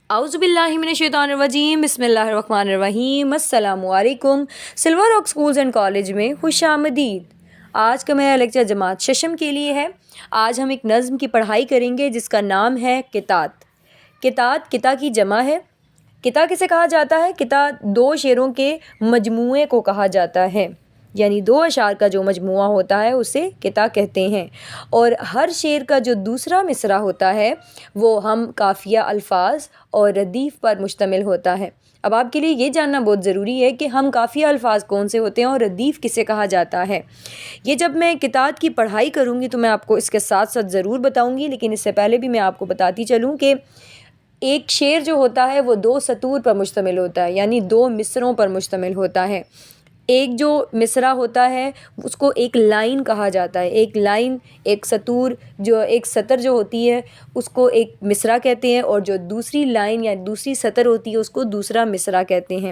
اعوذ باللہ من الشیطان الرجیم، بسم اللہ الرحمن الرحیم۔ السلام علیکم۔ Silver rock schools and college میں خوش آمدید۔ آج کا میرا لیکچر جماعت ششم کے لیے ہے۔ آج ہم ایک نظم کی پڑھائی کریں گے جس کا نام ہے قطعات۔ قطعات قطع کی جمع ہے۔ قطع کسے کہا جاتا ہے؟ قطع دو شعروں کے مجموعے کو کہا جاتا ہے، یعنی دو اشعار کا جو مجموعہ ہوتا ہے اسے قطع کہتے ہیں، اور ہر شعر کا جو دوسرا مصرع ہوتا ہے وہ ہم قافیہ الفاظ اور ردیف پر مشتمل ہوتا ہے۔ اب آپ کے لیے یہ جاننا بہت ضروری ہے کہ ہم قافیہ الفاظ کون سے ہوتے ہیں اور ردیف کسے کہا جاتا ہے۔ یہ جب میں قطعات کی پڑھائی کروں گی تو میں آپ کو اس کے ساتھ ساتھ ضرور بتاؤں گی، لیکن اس سے پہلے بھی میں آپ کو بتاتی چلوں کہ ایک شعر جو ہوتا ہے وہ دو سطور پر مشتمل ہوتا ہے، یعنی دو مصرعوں پر مشتمل ہوتا ہے۔ ایک جو مصرع ہوتا ہے اس کو ایک لائن کہا جاتا ہے۔ ایک لائن، ایک سطور، جو ایک سطر جو ہوتی ہے اس کو ایک مصرع کہتے ہیں، اور جو دوسری لائن یا دوسری سطر ہوتی ہے اس کو دوسرا مصرع کہتے ہیں۔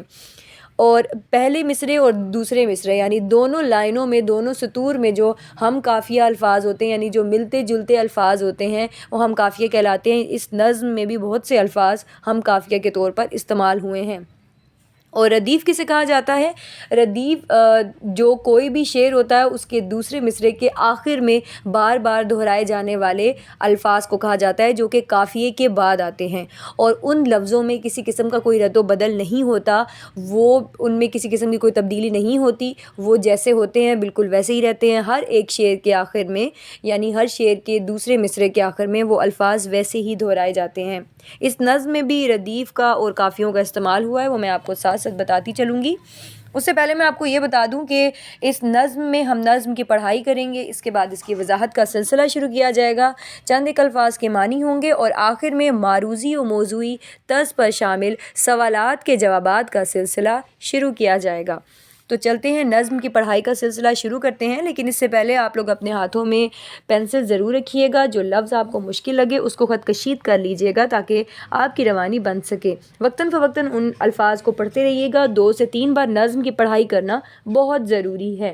اور پہلے مصرعے اور دوسرے مصرعے یعنی دونوں لائنوں میں، دونوں سطور میں جو ہم قافیہ الفاظ ہوتے ہیں، یعنی جو ملتے جلتے الفاظ ہوتے ہیں وہ ہم قافیہ کہلاتے ہیں۔ اس نظم میں بھی بہت سے الفاظ ہم قافیہ کے طور پر استعمال ہوئے ہیں۔ اور ردیف کسے کہا جاتا ہے؟ ردیف جو کوئی بھی شعر ہوتا ہے اس کے دوسرے مصرعے کے آخر میں بار بار دہرائے جانے والے الفاظ کو کہا جاتا ہے جو کہ قافیے کے بعد آتے ہیں، اور ان لفظوں میں کسی قسم کا کوئی رد و بدل نہیں ہوتا، وہ ان میں کسی قسم کی کوئی تبدیلی نہیں ہوتی، وہ جیسے ہوتے ہیں بالکل ویسے ہی رہتے ہیں۔ ہر ایک شعر کے آخر میں، یعنی ہر شعر کے دوسرے مصرعے کے آخر میں وہ الفاظ ویسے ہی دہرائے جاتے ہیں۔ اس نظم میں بھی ردیف کا اور قافیوں کا استعمال ہوا ہے، وہ میں آپ کو ساتھ ساتھ بتاتی چلوں گی۔ اس سے پہلے میں آپ کو یہ بتا دوں کہ اس نظم میں ہم نظم کی پڑھائی کریں گے، اس کے بعد اس کی وضاحت کا سلسلہ شروع کیا جائے گا، چند ایک الفاظ کے معنی ہوں گے، اور آخر میں معروضی و موضوعی طرز پر شامل سوالات کے جوابات کا سلسلہ شروع کیا جائے گا۔ تو چلتے ہیں نظم کی پڑھائی کا سلسلہ شروع کرتے ہیں، لیکن اس سے پہلے آپ لوگ اپنے ہاتھوں میں پینسل ضرور رکھیے گا۔ جو لفظ آپ کو مشکل لگے اس کو خط کشید کر لیجیے گا تاکہ آپ کی روانی بن سکے۔ وقتاً فوقتاً ان الفاظ کو پڑھتے رہیے گا۔ 2 سے 3 بار نظم کی پڑھائی کرنا بہت ضروری ہے۔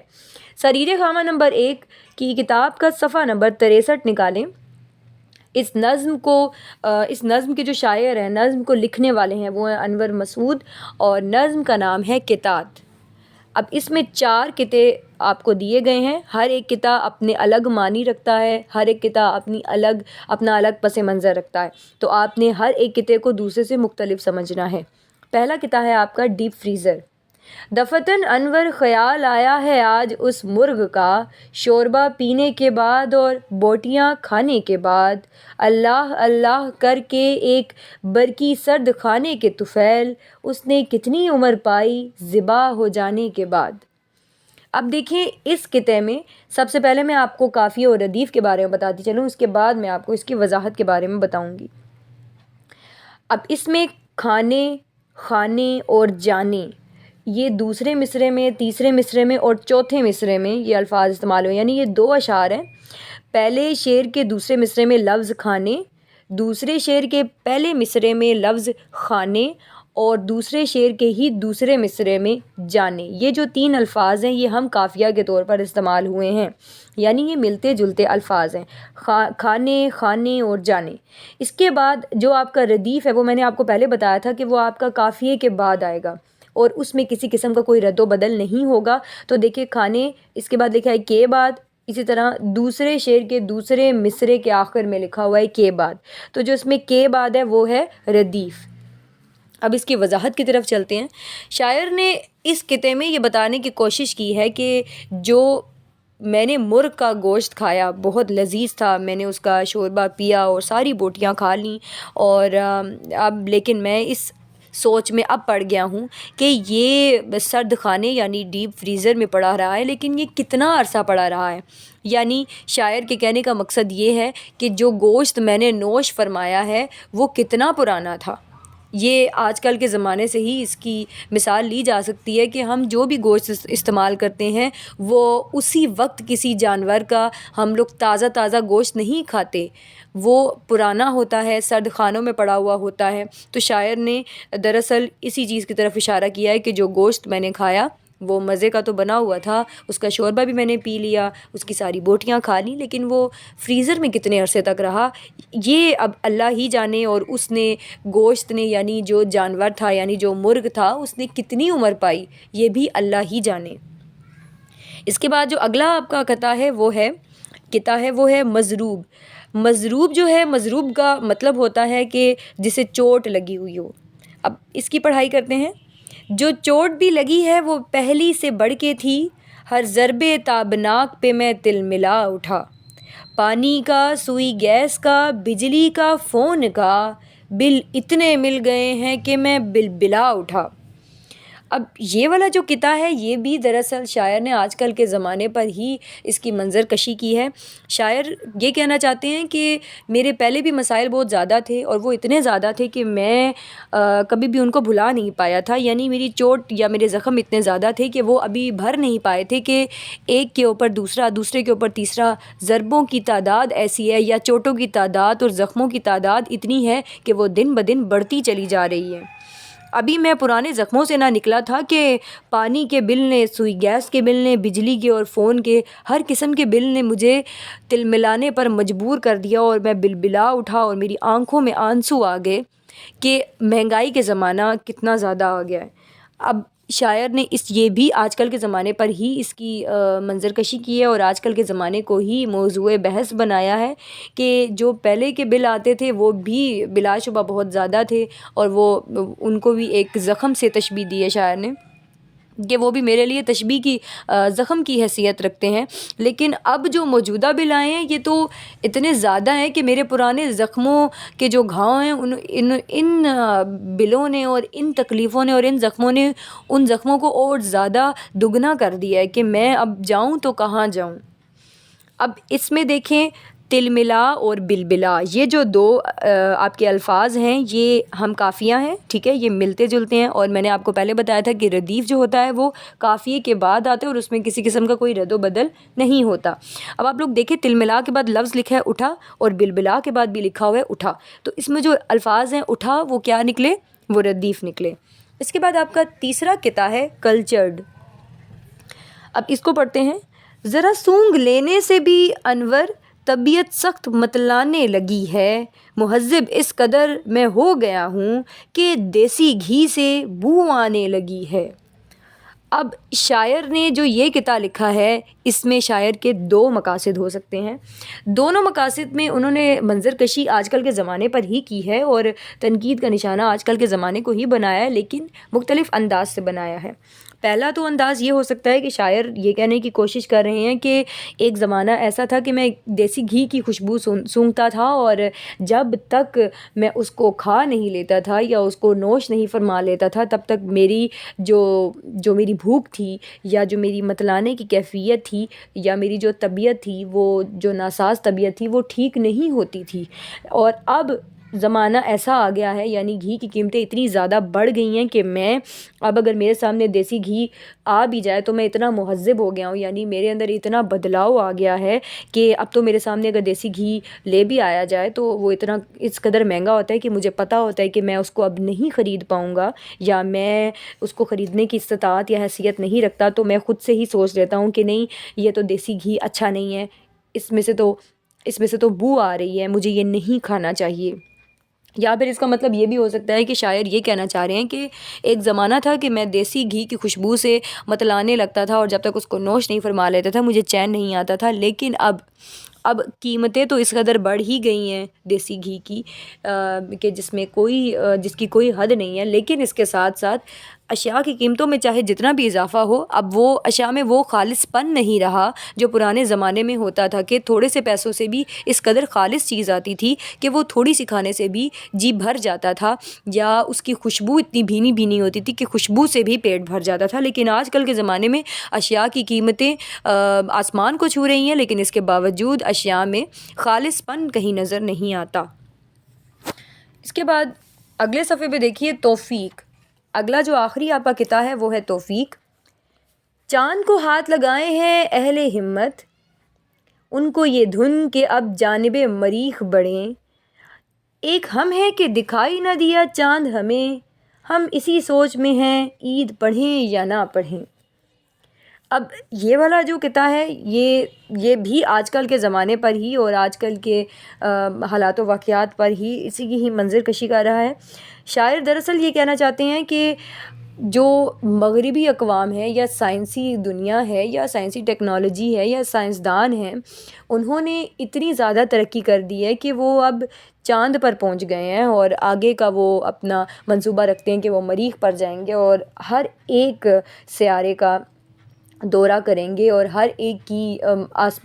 سریر خامہ نمبر 1 کی کتاب کا صفحہ نمبر 63 نکالیں۔ اس نظم کے جو شاعر ہیں، نظم کو لکھنے والے ہیں، وہ ہیں انور مسعود، اور نظم کا نام ہے قطعات۔ اب اس میں 4 قطعے آپ کو دیے گئے ہیں۔ ہر ایک قطعہ اپنے الگ معنی رکھتا ہے، ہر ایک قطعہ اپنا الگ پس منظر رکھتا ہے، تو آپ نے ہر ایک قطعے کو دوسرے سے مختلف سمجھنا ہے۔ پہلا قطعہ ہے آپ کا ڈیپ فریزر۔ دفتن انور خیال آیا ہے آج اس مرغ کا، شوربہ پینے کے بعد اور بوٹیاں کھانے کے بعد، اللہ اللہ کر کے ایک برقی سرد کھانے کے طفیل، اس نے کتنی عمر پائی ذبح ہو جانے کے بعد۔ اب دیکھیں اس قطعے میں سب سے پہلے میں آپ کو قافیہ اور ردیف کے بارے میں بتاتی چلوں، اس کے بعد میں آپ کو اس کی وضاحت کے بارے میں بتاؤں گی۔ اب اس میں کھانے، خانے اور جانے، یہ دوسرے مصرعے میں، تیسرے مصرعے میں اور چوتھے مصرعے میں یہ الفاظ استعمال ہوئے، یعنی یہ 2 اشعار ہیں۔ پہلے شعر کے دوسرے مصرعے میں لفظ کھانے، دوسرے شعر کے پہلے مصرعے میں لفظ خانے، اور دوسرے شعر کے ہی دوسرے مصرعے میں جانے۔ یہ جو 3 الفاظ ہیں یہ ہم قافیہ کے طور پر استعمال ہوئے ہیں، یعنی یہ ملتے جلتے الفاظ ہیں، کھانے، خانے اور جانے۔ اس کے بعد جو آپ کا ردیف ہے وہ میں نے آپ کو پہلے بتایا تھا کہ وہ آپ کا قافیے کے بعد آئے گا، اور اس میں کسی قسم کا کوئی رد و بدل نہیں ہوگا۔ تو دیکھیں کھانے، اس کے بعد لکھا ہے کے بعد، اسی طرح دوسرے شعر کے دوسرے مصرعے کے آخر میں لکھا ہوا ہے کے بعد، تو جو اس میں کے بعد ہے وہ ہے ردیف۔ اب اس کی وضاحت کی طرف چلتے ہیں۔ شاعر نے اس قطعے میں یہ بتانے کی کوشش کی ہے کہ جو میں نے مرغ کا گوشت کھایا بہت لذیذ تھا، میں نے اس کا شوربہ پیا اور ساری بوٹیاں کھا لیں، اور اب لیکن میں اس سوچ میں اب پڑ گیا ہوں کہ یہ سرد خانے یعنی ڈیپ فریزر میں پڑا رہا ہے، لیکن یہ کتنا عرصہ پڑا رہا ہے۔ یعنی شاعر کے کہنے کا مقصد یہ ہے کہ جو گوشت میں نے نوش فرمایا ہے وہ کتنا پرانا تھا۔ یہ آج کل کے زمانے سے ہی اس کی مثال لی جا سکتی ہے کہ ہم جو بھی گوشت استعمال کرتے ہیں وہ اسی وقت کسی جانور کا ہم لوگ تازہ گوشت نہیں کھاتے، وہ پرانا ہوتا ہے، سرد خانوں میں پڑا ہوا ہوتا ہے۔ تو شاعر نے دراصل اسی چیز کی طرف اشارہ کیا ہے کہ جو گوشت میں نے کھایا وہ مزے کا تو بنا ہوا تھا، اس کا شوربہ بھی میں نے پی لیا، اس کی ساری بوٹیاں کھا لیں، لیکن وہ فریزر میں کتنے عرصے تک رہا یہ اب اللہ ہی جانے، اور اس نے گوشت نے یعنی جو جانور تھا یعنی جو مرغ تھا اس نے کتنی عمر پائی یہ بھی اللہ ہی جانے۔ اس کے بعد جو اگلا آپ کا قطعہ ہے وہ ہے مضروب۔ مضروب جو ہے، مضروب کا مطلب ہوتا ہے کہ جسے چوٹ لگی ہوئی ہو۔ اب اس کی پڑھائی کرتے ہیں۔ جو چوٹ بھی لگی ہے وہ پہلی سے بڑھ کے تھی، ہر ضرب تابناک پہ میں تلملا اٹھا، پانی کا، سوئی گیس کا، بجلی کا، فون کا، بل اتنے مل گئے ہیں کہ میں بلبلا اٹھا۔ اب یہ والا جو قطعہ ہے یہ بھی دراصل شاعر نے آج کل کے زمانے پر ہی اس کی منظر کشی کی ہے۔ شاعر یہ کہنا چاہتے ہیں کہ میرے پہلے بھی مسائل بہت زیادہ تھے، اور وہ اتنے زیادہ تھے کہ میں کبھی بھی ان کو بھلا نہیں پایا تھا، یعنی میری چوٹ یا میرے زخم اتنے زیادہ تھے کہ وہ ابھی بھر نہیں پائے تھے کہ ایک کے اوپر دوسرا، دوسرے کے اوپر تیسرا، ضربوں کی تعداد ایسی ہے یا چوٹوں کی تعداد اور زخموں کی تعداد اتنی ہے کہ وہ دن بدن بڑھتی چلی جا رہی ہے۔ ابھی میں پرانے زخموں سے نہ نکلا تھا کہ پانی کے بل نے، سوئی گیس کے بل نے، بجلی کے اور فون کے ہر قسم کے بل نے مجھے تلملانے پر مجبور کر دیا، اور میں بلبلا اٹھا اور میری آنکھوں میں آنسو آ گئے کہ مہنگائی کے زمانہ کتنا زیادہ آ گیا ہے۔ اب شاعر نے یہ بھی آج کل کے زمانے پر ہی اس کی منظر کشی کی ہے، اور آج کل کے زمانے کو ہی موضوع بحث بنایا ہے کہ جو پہلے کے بل آتے تھے وہ بھی بلا شبہ بہت زیادہ تھے، اور وہ ان کو بھی ایک زخم سے تشبیہ دی ہے شاعر نے کہ وہ بھی میرے لیے تشبیہ کی زخم کی حیثیت رکھتے ہیں۔ لیکن اب جو موجودہ بل آئے ہیں یہ تو اتنے زیادہ ہیں کہ میرے پرانے زخموں کے جو گھاؤ ہیں ان بلوں نے اور ان تکلیفوں نے اور ان زخموں نے ان زخموں کو اور زیادہ دگنا کر دیا ہے کہ میں اب جاؤں تو کہاں جاؤں۔ اب اس میں دیکھیں تلملا اور بلبلا، یہ جو دو آپ کے الفاظ ہیں یہ ہم قافیہ ہیں، ٹھیک ہے، یہ ملتے جلتے ہیں، اور میں نے آپ کو پہلے بتایا تھا کہ ردیف جو ہوتا ہے وہ قافیے کے بعد آتے ہیں اور اس میں کسی قسم کا کوئی رد و بدل نہیں ہوتا۔ اب آپ لوگ دیکھیں تلملا کے بعد لفظ لکھا ہے اٹھا، اور بلبلا کے بعد بھی لکھا ہوا ہے اٹھا، تو اس میں جو الفاظ ہیں اٹھا وہ کیا نکلے؟ وہ ردیف نکلے۔ اس کے بعد آپ کا تیسرا قطعہ ہے کلچرڈ۔ اب اس کو پڑھتے ہیں۔ ذرا سونگ لینے سے بھی انور طبیعت سخت متلانے لگی ہے، مہذب اس قدر میں ہو گیا ہوں کہ دیسی گھی سے بو آنے لگی ہے۔ اب شاعر نے جو یہ قطعہ لکھا ہے اس میں شاعر کے دو مقاصد ہو سکتے ہیں۔ دونوں مقاصد میں انہوں نے منظر کشی آج کل کے زمانے پر ہی کی ہے اور تنقید کا نشانہ آج کل کے زمانے کو ہی بنایا ہے، لیکن مختلف انداز سے بنایا ہے۔ پہلا تو انداز یہ ہو سکتا ہے کہ شاعر یہ کہنے کی کوشش کر رہے ہیں کہ ایک زمانہ ایسا تھا کہ میں دیسی گھی کی خوشبو سونگھتا تھا، اور جب تک میں اس کو کھا نہیں لیتا تھا یا اس کو نوش نہیں فرما لیتا تھا تب تک میری جو میری بھوک تھی یا جو میری متلانے کی کیفیت تھی یا میری جو طبیعت تھی، وہ جو ناساز طبیعت تھی وہ ٹھیک نہیں ہوتی تھی۔ اور اب زمانہ ایسا آ گیا ہے، یعنی گھی کی قیمتیں اتنی زیادہ بڑھ گئی ہیں کہ میں اب اگر میرے سامنے دیسی گھی آ بھی جائے تو میں اتنا مہذب ہو گیا ہوں، یعنی میرے اندر اتنا بدلاؤ آ گیا ہے کہ اب تو میرے سامنے اگر دیسی گھی لے بھی آیا جائے تو وہ اتنا اس قدر مہنگا ہوتا ہے کہ مجھے پتہ ہوتا ہے کہ میں اس کو اب نہیں خرید پاؤں گا، یا میں اس کو خریدنے کی استطاعت یا حیثیت نہیں رکھتا، تو میں خود سے ہی سوچ لیتا ہوں کہ نہیں یہ تو دیسی گھی اچھا نہیں ہے، اس میں سے تو بو آ رہی ہے، مجھے یہ نہیں کھانا چاہیے۔ یا پھر اس کا مطلب یہ بھی ہو سکتا ہے کہ شاعر یہ کہنا چاہ رہے ہیں کہ ایک زمانہ تھا کہ میں دیسی گھی کی خوشبو سے متلانے لگتا تھا اور جب تک اس کو نوش نہیں فرما لیتا تھا مجھے چین نہیں آتا تھا، لیکن اب قیمتیں تو اس قدر بڑھ ہی گئی ہیں دیسی گھی کی کہ جس کی کوئی حد نہیں ہے، لیکن اس کے ساتھ ساتھ اشیاء کی قیمتوں میں چاہے جتنا بھی اضافہ ہو، اب وہ اشیاء میں وہ خالص پن نہیں رہا جو پرانے زمانے میں ہوتا تھا کہ تھوڑے سے پیسوں سے بھی اس قدر خالص چیز آتی تھی کہ وہ تھوڑی سی کھانے سے بھی جی بھر جاتا تھا، یا اس کی خوشبو اتنی بھینی بھینی ہوتی تھی کہ خوشبو سے بھی پیٹ بھر جاتا تھا۔ لیکن آج کل کے زمانے میں اشیاء کی قیمتیں آسمان کو چھو رہی ہیں، لیکن اس کے باوجود اشیاء میں خالص پن کہیں نظر نہیں آتا۔ اس کے بعد اگلے صفحے پہ دیکھیے توفیق۔ اگلا جو آخری آپ کا قطعہ ہے وہ ہے توفیق۔ چاند کو ہاتھ لگائے ہیں اہل ہمت، ان کو یہ دھن کہ اب جانب مریخ بڑھیں، ایک ہم ہے کہ دکھائی نہ دیا چاند ہمیں، ہم اسی سوچ میں ہیں عید پڑھیں یا نہ پڑھیں۔ اب یہ والا جو قطعہ ہے یہ بھی آج کل کے زمانے پر ہی اور آج کل کے حالات و واقعات پر ہی اسی کی ہی منظر کشی کر رہا ہے۔ شاعر دراصل یہ کہنا چاہتے ہیں کہ جو مغربی اقوام ہے یا سائنسی دنیا ہے یا سائنسی ٹیکنالوجی ہے یا سائنسدان ہیں، انہوں نے اتنی زیادہ ترقی کر دی ہے کہ وہ اب چاند پر پہنچ گئے ہیں اور آگے کا وہ اپنا منصوبہ رکھتے ہیں کہ وہ مریخ پر جائیں گے اور ہر ایک سیارے کا دورہ کریں گے اور ہر ایک کی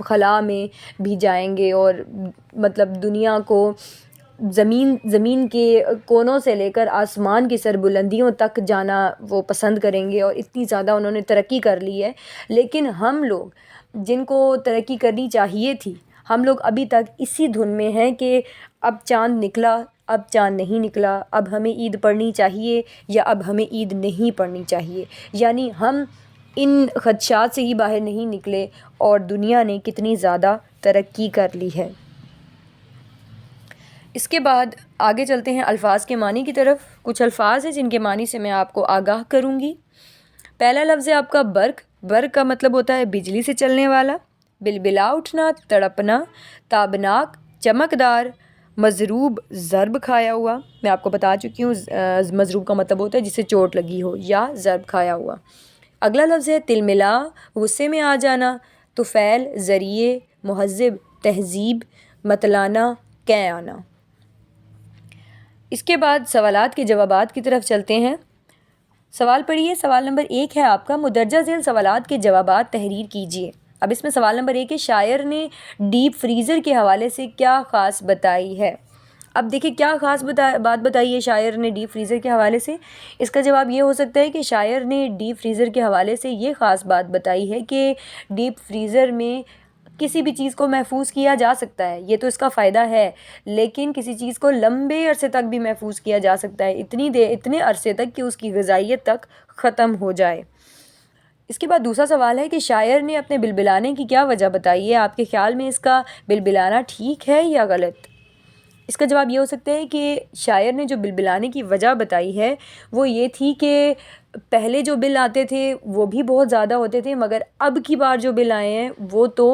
خلا میں بھی جائیں گے اور مطلب دنیا کو زمین کے کونوں سے لے کر آسمان کی سربلندیوں تک جانا وہ پسند کریں گے، اور اتنی زیادہ انہوں نے ترقی کر لی ہے۔ لیکن ہم لوگ جن کو ترقی کرنی چاہیے تھی، ہم لوگ ابھی تک اسی دھن میں ہیں کہ اب چاند نکلا، اب چاند نہیں نکلا، اب ہمیں عید پڑھنی چاہیے یا اب ہمیں عید نہیں پڑھنی چاہیے، یعنی ہم ان خدشات سے ہی باہر نہیں نکلے اور دنیا نے کتنی زیادہ ترقی کر لی ہے۔ اس کے بعد آگے چلتے ہیں الفاظ کے معنی کی طرف۔ کچھ الفاظ ہیں جن کے معنی سے میں آپ کو آگاہ کروں گی۔ پہلا لفظ ہے آپ کا برق۔ برق کا مطلب ہوتا ہے بجلی سے چلنے والا۔ بلبلا اٹھنا، تڑپنا، تابناک، چمکدار، مضروب ضرب کھایا ہوا، میں آپ کو بتا چکی ہوں مضروب کا مطلب ہوتا ہے جسے چوٹ لگی ہو، یا ضرب کھایا ہوا۔ اگلا لفظ ہے تلملا، غصے میں آ جانا، طفیل، ذریعے، مہذب، تہذیب، متلانا، کہہ آنا۔ اس کے بعد سوالات کے جوابات کی طرف چلتے ہیں۔ سوال پڑھیے۔ سوال نمبر 1 ہے آپ کا، مدرجہ ذیل سوالات کے جوابات تحریر کیجیے۔ اب اس میں سوال نمبر 1 ہے، شاعر نے ڈیپ فریزر کے حوالے سے کیا خاص بتائی ہے؟ اب دیکھیں کیا خاص بات بتائی ہے شاعر نے ڈیپ فریزر کے حوالے سے۔ اس کا جواب یہ ہو سکتا ہے کہ شاعر نے ڈیپ فریزر کے حوالے سے یہ خاص بات بتائی ہے کہ ڈیپ فریزر میں کسی بھی چیز کو محفوظ کیا جا سکتا ہے، یہ تو اس کا فائدہ ہے، لیکن کسی چیز کو لمبے عرصے تک بھی محفوظ کیا جا سکتا ہے، اتنے عرصے تک کہ اس کی غذائیت تک ختم ہو جائے۔ اس کے بعد دوسرا سوال ہے کہ شاعر نے اپنے بلبلانے کی کیا وجہ بتائی ہے؟ آپ کے خیال میں اس کا بلبلانا ٹھیک ہے یا غلط؟ اس کا جواب یہ ہو سکتا ہے کہ شاعر نے جو بلبلانے کی وجہ بتائی ہے وہ یہ تھی کہ پہلے جو بل آتے تھے وہ بھی بہت زیادہ ہوتے تھے، مگر اب کی بار جو بل آئے ہیں وہ تو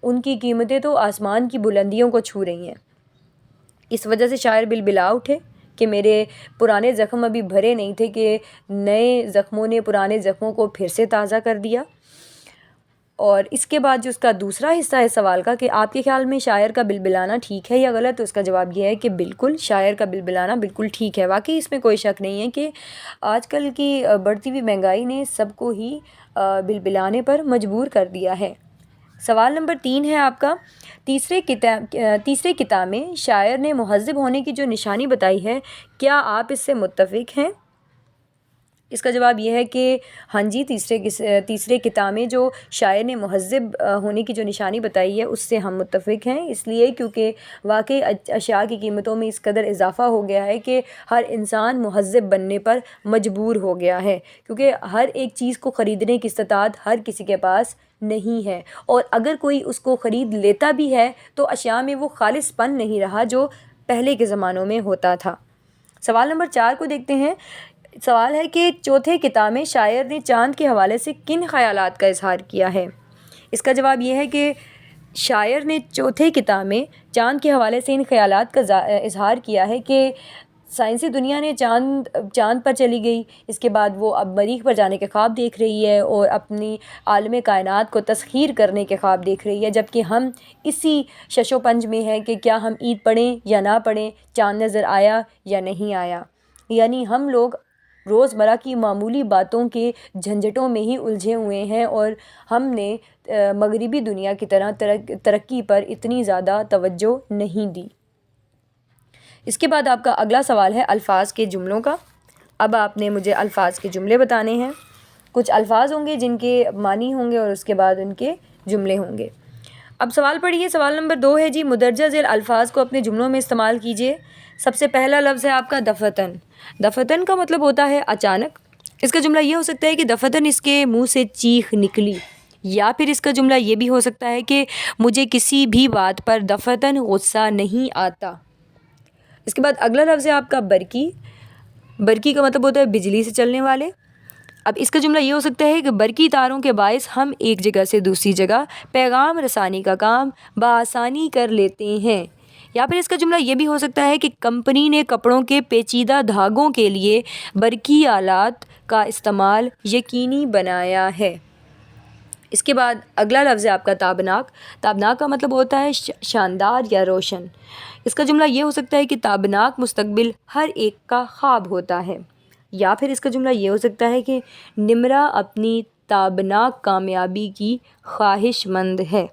ان کی قیمتیں تو آسمان کی بلندیوں کو چھو رہی ہیں۔ اس وجہ سے شاعر بلبلا اٹھے کہ میرے پرانے زخم ابھی بھرے نہیں تھے کہ نئے زخموں نے پرانے زخموں کو پھر سے تازہ کر دیا۔ اور اس کے بعد جو اس کا دوسرا حصہ ہے سوال کا کہ آپ کے خیال میں شاعر کا بلبلانا ٹھیک ہے یا غلط، تو اس کا جواب یہ ہے کہ بالکل شاعر کا بلبلانا بالکل ٹھیک ہے۔ واقعی اس میں کوئی شک نہیں ہے کہ آج کل کی بڑھتی ہوئی مہنگائی نے سب کو ہی بلبلانے پر مجبور کر دیا ہے۔ سوال نمبر 3 ہے آپ کا، تیسرے قطعہ میں شاعر نے مہذب ہونے کی جو نشانی بتائی ہے، کیا آپ اس سے متفق ہیں؟ اس کا جواب یہ ہے کہ ہاں جی، تیسرے قطعہ میں جو شاعر نے مہذب ہونے کی جو نشانی بتائی ہے اس سے ہم متفق ہیں، اس لیے کیونکہ واقعی اشیاء کی قیمتوں میں اس قدر اضافہ ہو گیا ہے کہ ہر انسان مہذب بننے پر مجبور ہو گیا ہے، کیونکہ ہر ایک چیز کو خریدنے کی استطاعت ہر کسی کے پاس نہیں ہے، اور اگر کوئی اس کو خرید لیتا بھی ہے تو اشیاء میں وہ خالص پن نہیں رہا جو پہلے کے زمانوں میں ہوتا تھا۔ سوال نمبر 4 کو دیکھتے ہیں۔ سوال ہے کہ چوتھے قطعہ میں شاعر نے چاند کے حوالے سے کن خیالات کا اظہار کیا ہے؟ اس کا جواب یہ ہے کہ شاعر نے چوتھے قطعہ میں چاند کے حوالے سے ان خیالات کا اظہار کیا ہے کہ سائنسی دنیا نے چاند پر چلی گئی، اس کے بعد وہ اب مریخ پر جانے کے خواب دیکھ رہی ہے اور اپنی عالم کائنات کو تسخیر کرنے کے خواب دیکھ رہی ہے، جبکہ ہم اسی شش و پنج میں ہیں کہ کیا ہم عید پڑھیں یا نہ پڑھیں، چاند نظر آیا یا نہیں آیا۔ یعنی ہم لوگ روزمرہ کی معمولی باتوں کے جھنجھٹوں میں ہی الجھے ہوئے ہیں اور ہم نے مغربی دنیا کی طرح ترقی پر اتنی زیادہ توجہ نہیں دی۔ اس کے بعد آپ کا اگلا سوال ہے الفاظ کے جملوں کا۔ اب آپ نے مجھے الفاظ کے جملے بتانے ہیں۔ کچھ الفاظ ہوں گے جن کے معنی ہوں گے اور اس کے بعد ان کے جملے ہوں گے۔ اب سوال پڑھیے۔ سوال نمبر 2 ہے جی، مدرجہ ذیل الفاظ کو اپنے جملوں میں استعمال کیجیے۔ سب سے پہلا لفظ ہے آپ کا دفتن۔ دفتن کا مطلب ہوتا ہے اچانک۔ اس کا جملہ یہ ہو سکتا ہے کہ دفتن اس کے منہ سے چیخ نکلی، یا پھر اس کا جملہ یہ بھی ہو سکتا ہے کہ مجھے کسی بھی بات پر دفتن غصہ نہیں آتا۔ اس کے بعد اگلا لفظ ہے آپ کا برقی۔ برقی کا مطلب ہوتا ہے بجلی سے چلنے والے۔ اب اس کا جملہ یہ ہو سکتا ہے کہ برقی تاروں کے باعث ہم ایک جگہ سے دوسری جگہ پیغام رسانی کا کام بآسانی کر لیتے ہیں. یا پھر اس کا جملہ یہ بھی ہو سکتا ہے کہ کمپنی نے کپڑوں کے پیچیدہ دھاگوں کے لیے برقی آلات کا استعمال یقینی بنایا ہے. اس کے بعد اگلا لفظ ہے آپ کا تابناک. تابناک کا مطلب ہوتا ہے شاندار یا روشن. اس کا جملہ یہ ہو سکتا ہے کہ تابناک مستقبل ہر ایک کا خواب ہوتا ہے. یا پھر اس کا جملہ یہ ہو سکتا ہے کہ نمرہ اپنی تابناک کامیابی کی خواہش مند ہے.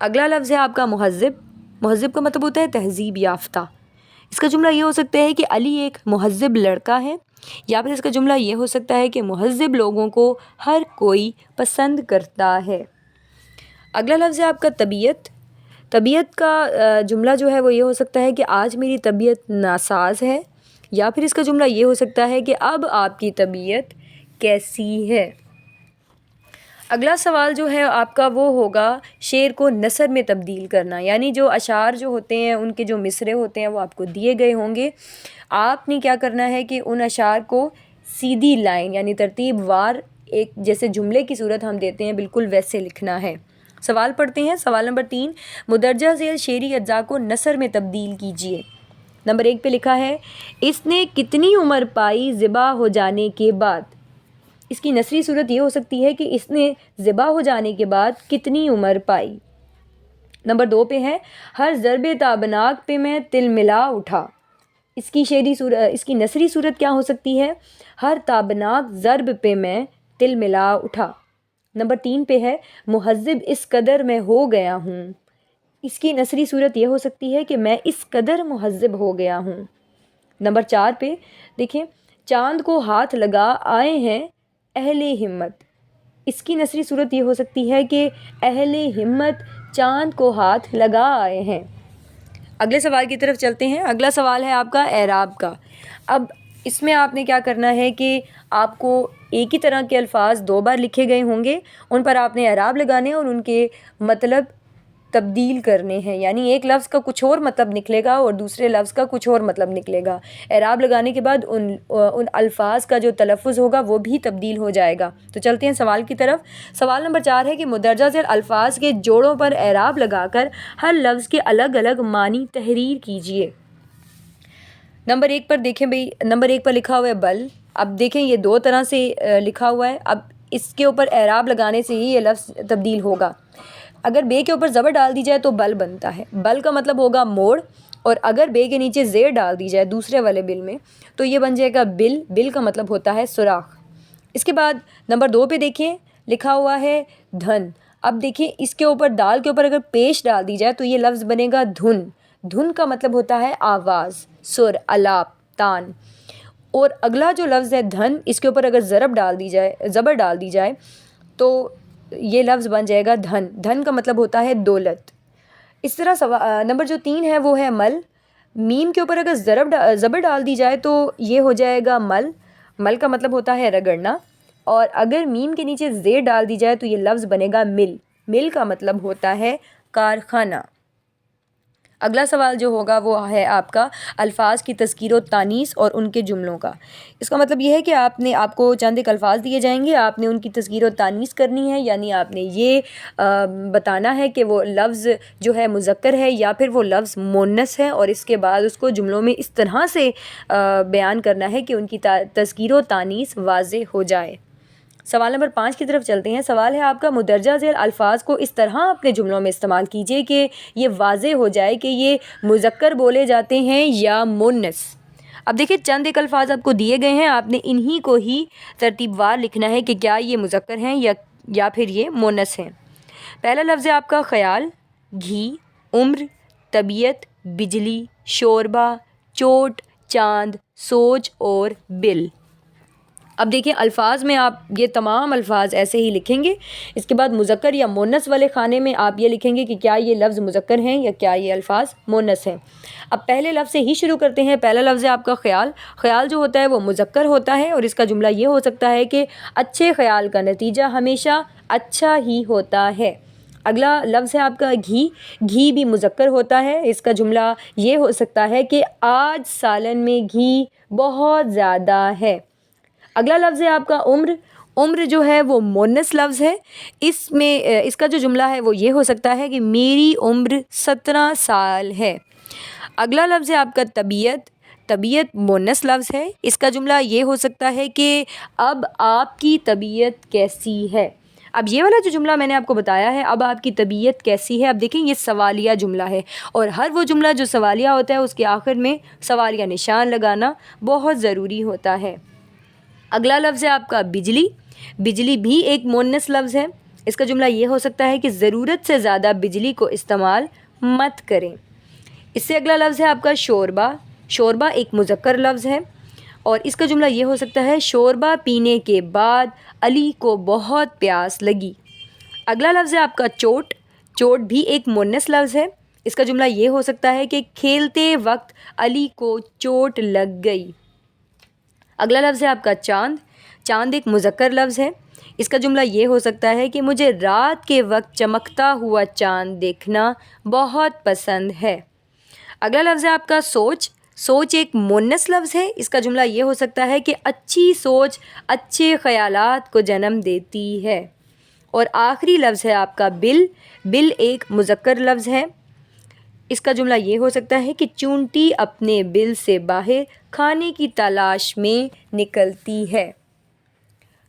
اگلا لفظ ہے آپ کا مہذب. مہذب کا مطلب ہوتا ہے تہذیب یافتہ. اس کا جملہ یہ ہو سکتا ہے کہ علی ایک مہذب لڑکا ہے. یا پھر اس کا جملہ یہ ہو سکتا ہے کہ مہذب لوگوں کو ہر کوئی پسند کرتا ہے. اگلا لفظ ہے آپ کا طبیعت. طبیعت کا جملہ جو ہے وہ یہ ہو سکتا ہے کہ آج میری طبیعت ناساز ہے. یا پھر اس کا جملہ یہ ہو سکتا ہے کہ اب آپ کی طبیعت کیسی ہے. اگلا سوال جو ہے آپ کا وہ ہوگا شعر کو نثر میں تبدیل کرنا. یعنی جو اشعار جو ہوتے ہیں ان کے جو مصرے ہوتے ہیں وہ آپ کو دیے گئے ہوں گے. آپ نے کیا کرنا ہے کہ ان اشعار کو سیدھی لائن یعنی ترتیب وار ایک جیسے جملے کی صورت ہم دیتے ہیں بالکل ویسے لکھنا ہے. سوال پڑھتے ہیں. سوال نمبر 3 مدرجہ ذیل شعری اجزاء کو نثر میں تبدیل کیجیے. نمبر 1 پہ لکھا ہے اس نے کتنی عمر پائی ذبح ہو جانے کے بعد. اس کی نثری صورت یہ ہو سکتی ہے کہ اس نے ذبح ہو جانے کے بعد کتنی عمر پائی. نمبر 2 پہ ہے ہر ضرب تابناک پہ میں تل ملا اٹھا. اس کی نثری صورت کیا ہو سکتی ہے ہر تابناک ضرب پہ میں تل ملا اٹھا. نمبر 3 پہ ہے مہذب اس قدر میں ہو گیا ہوں. اس کی نثری صورت یہ ہو سکتی ہے کہ میں اس قدر مہذب ہو گیا ہوں. نمبر 4 پہ دیکھیں چاند کو ہاتھ لگا آئے ہیں اہل ہمت. اس کی نثری صورت یہ ہو سکتی ہے کہ اہل ہمت چاند کو ہاتھ لگا آئے ہیں. اگلے سوال کی طرف چلتے ہیں. اگلا سوال ہے آپ کا اعراب کا. اب اس میں آپ نے کیا کرنا ہے کہ آپ کو ایک ہی طرح کے الفاظ 2 بار لکھے گئے ہوں گے. ان پر آپ نے اعراب لگانے اور ان کے مطلب تبدیل کرنے ہیں. یعنی ایک لفظ کا کچھ اور مطلب نکلے گا اور دوسرے لفظ کا کچھ اور مطلب نکلے گا. اعراب لگانے کے بعد ان الفاظ کا جو تلفظ ہوگا وہ بھی تبدیل ہو جائے گا. تو چلتے ہیں سوال کی طرف. سوال نمبر 4 ہے کہ مدرجہ ذیل الفاظ کے جوڑوں پر اعراب لگا کر ہر لفظ کے الگ الگ معنی تحریر کیجیے. نمبر 1 پر دیکھیں بھئی نمبر 1 پر لکھا ہوا ہے بل. اب دیکھیں یہ 2 طرح سے لکھا ہوا ہے. اب اس کے اوپر اعراب لگانے سے ہی یہ لفظ تبدیل ہوگا. اگر بے کے اوپر زبر ڈال دی جائے تو بل بنتا ہے. بل کا مطلب ہوگا موڑ اور اگر بے کے نیچے زیر ڈال دی جائے دوسرے والے بل میں تو یہ بن جائے گا بل. بل کا مطلب ہوتا ہے سوراخ. اس کے بعد نمبر 2 پہ دیکھیں لکھا ہوا ہے دھن. اب دیکھیں اس کے اوپر دال کے اوپر اگر پیش ڈال دی جائے تو یہ لفظ بنے گا دھن. دھن کا مطلب ہوتا ہے آواز سر الاپ تان. اور اگلا جو لفظ ہے دھن اس کے اوپر اگر زبر ڈال دی جائے تو یہ لفظ بن جائے گا دھن. دھن کا مطلب ہوتا ہے دولت. اس طرح نمبر جو 3 ہے وہ ہے مل. میم کے اوپر اگر زبر ڈال دی جائے تو یہ ہو جائے گا مل. مل کا مطلب ہوتا ہے رگڑنا اور اگر میم کے نیچے زیر ڈال دی جائے تو یہ لفظ بنے گا مل. مل کا مطلب ہوتا ہے کارخانہ. اگلا سوال جو ہوگا وہ ہے آپ کا الفاظ کی تذکیر و تانیث اور ان کے جملوں کا. اس کا مطلب یہ ہے کہ آپ کو چند ایک الفاظ دیے جائیں گے. آپ نے ان کی تذکیر و تانیث کرنی ہے. یعنی آپ نے یہ بتانا ہے کہ وہ لفظ جو ہے مذکر ہے یا پھر وہ لفظ مؤنث ہے اور اس کے بعد اس کو جملوں میں اس طرح سے بیان کرنا ہے کہ ان کی تذکیر و تانیث واضح ہو جائے. سوال نمبر 5 کی طرف چلتے ہیں. سوال ہے آپ کا مدرجہ ذیل الفاظ کو اس طرح اپنے جملوں میں استعمال کیجیے کہ یہ واضح ہو جائے کہ یہ مذکر بولے جاتے ہیں یا مؤنث. اب دیکھیں چند ایک الفاظ آپ کو دیے گئے ہیں. آپ نے انہی کو ہی ترتیب وار لکھنا ہے کہ کیا یہ مذکر ہیں یا پھر یہ مؤنث ہیں. پہلا لفظ ہے آپ کا خیال, گھی, عمر, طبیعت, بجلی, شوربہ, چوٹ, چاند, سوچ اور بل. اب دیکھیں الفاظ میں آپ یہ تمام الفاظ ایسے ہی لکھیں گے. اس کے بعد مذکر یا مؤنث والے خانے میں آپ یہ لکھیں گے کہ کیا یہ لفظ مذکر ہیں یا کیا یہ الفاظ مؤنث ہیں. اب پہلے لفظ سے ہی شروع کرتے ہیں. پہلا لفظ ہے آپ کا خیال. خیال جو ہوتا ہے وہ مذکر ہوتا ہے اور اس کا جملہ یہ ہو سکتا ہے کہ اچھے خیال کا نتیجہ ہمیشہ اچھا ہی ہوتا ہے. اگلا لفظ ہے آپ کا گھی. گھی بھی مذکر ہوتا ہے. اس کا جملہ یہ ہو سکتا ہے کہ آج سالن میں گھی بہت زیادہ ہے. اگلا لفظ ہے آپ کا عمر. عمر جو ہے وہ مونس لفظ ہے. اس میں اس کا جو جملہ ہے وہ یہ ہو سکتا ہے کہ میری عمر 17 سال ہے. اگلا لفظ ہے آپ کا طبیعت. طبیعت مونس لفظ ہے. اس کا جملہ یہ ہو سکتا ہے کہ اب آپ کی طبیعت کیسی ہے. اب یہ والا جو جملہ میں نے آپ کو بتایا ہے، اب آپ کی طبیعت کیسی ہے، اب دیکھیں یہ سوالیہ جملہ ہے، اور ہر وہ جملہ جو سوالیہ ہوتا ہے اس کے آخر میں سوالیہ نشان لگانا بہت ضروری ہوتا ہے. اگلا لفظ ہے آپ کا بجلی. بجلی بھی ایک مونس لفظ ہے. اس کا جملہ یہ ہو سکتا ہے کہ ضرورت سے زیادہ بجلی کو استعمال مت کریں. اس سے اگلا لفظ ہے آپ کا شوربہ. شوربہ ایک مذکر لفظ ہے، اور اس کا جملہ یہ ہو سکتا ہے شوربہ پینے کے بعد علی کو بہت پیاس لگی. اگلا لفظ ہے آپ کا چوٹ. چوٹ بھی ایک مونس لفظ ہے. اس کا جملہ یہ ہو سکتا ہے کہ کھیلتے وقت علی کو چوٹ لگ گئی. اگلا لفظ ہے آپ کا چاند. چاند ایک مذکر لفظ ہے. اس کا جملہ یہ ہو سکتا ہے کہ مجھے رات کے وقت چمکتا ہوا چاند دیکھنا بہت پسند ہے. اگلا لفظ ہے آپ کا سوچ. سوچ ایک مونس لفظ ہے. اس کا جملہ یہ ہو سکتا ہے کہ اچھی سوچ اچھے خیالات کو جنم دیتی ہے. اور آخری لفظ ہے آپ کا بل. بل ایک مذکر لفظ ہے. اس کا جملہ یہ ہو سکتا ہے کہ چونٹی اپنے بل سے باہر کھانے کی تلاش میں نکلتی ہے.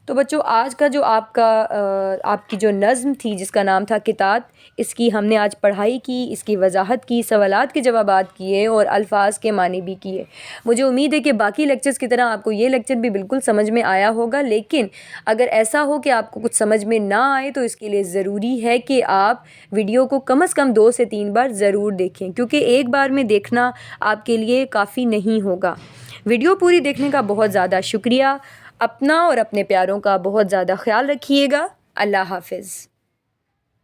تو بچوں، آج کا جو آپ کی جو نظم تھی جس کا نام تھا کتاب، اس کی ہم نے آج پڑھائی کی، اس کی وضاحت کی، سوالات کے جوابات کیے اور الفاظ کے معنی بھی کیے. مجھے امید ہے کہ باقی لیکچرز کی طرح آپ کو یہ لیکچر بھی بالکل سمجھ میں آیا ہوگا، لیکن اگر ایسا ہو کہ آپ کو کچھ سمجھ میں نہ آئے تو اس کے لیے ضروری ہے کہ آپ ویڈیو کو کم از کم 2 سے 3 بار ضرور دیکھیں، کیونکہ ایک بار میں دیکھنا آپ کے لیے کافی نہیں ہوگا. ویڈیو پوری دیکھنے کا بہت زیادہ شکریہ. اپنا اور اپنے پیاروں کا بہت زیادہ خیال رکھیے گا. اللہ حافظ.